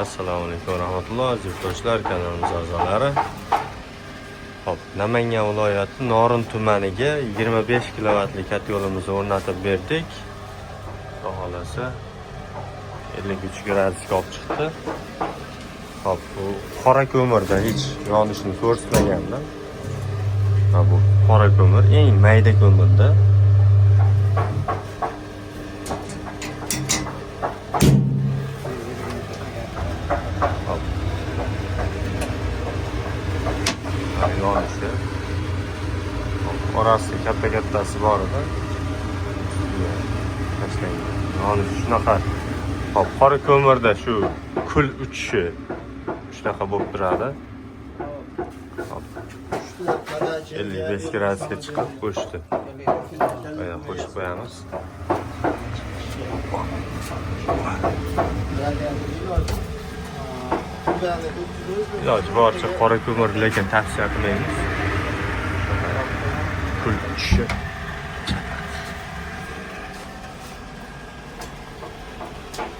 Assalomu alaykum rahmatulloh aziz do'stlar, kanalimiz a'zolari. Hop, Namangan viloyati Norin tumaniga 25 kilovatli kat yo'limizni o'rnatib berdik. Xohlasa 53 gradusga olib chiqdi. Hop, bu qora ko'mirda hech yonishni ko'rsatmaganda. Ha, bu qora ko'mir, eng mayda ko'mirda. Yonishi orasi katta-kattasi bor edi. Tashlangan. Yonishi shunaqa. Hop, qora ko'mirda shu kul uchishi shunaqa bo'lib turadi. Hop. 55 gradusga chiqib qo'shdi. Mana qo'shib qo'yamiz. Iloji boricha qora ko'mir lekin tavsiya qilmaymiz. Kul tushi.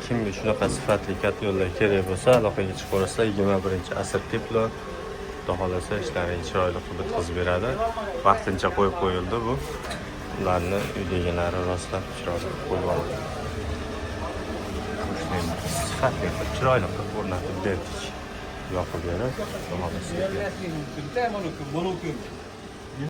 Kimga shunaqa sifatli kat yo'llar kerak bo'lsa, aloqaga chiqarsa 21-asr Teplo Xudo xolasa ishlarini chiroyli qilib bitkazib beradi. Vaqtincha qo'yib qo'yildi bu. Ularni uydagilari rostlab chiroyli qo'yib oldi. Sifatli qilib chiroyli qilib o'rnatib berdik. Yoqib berib,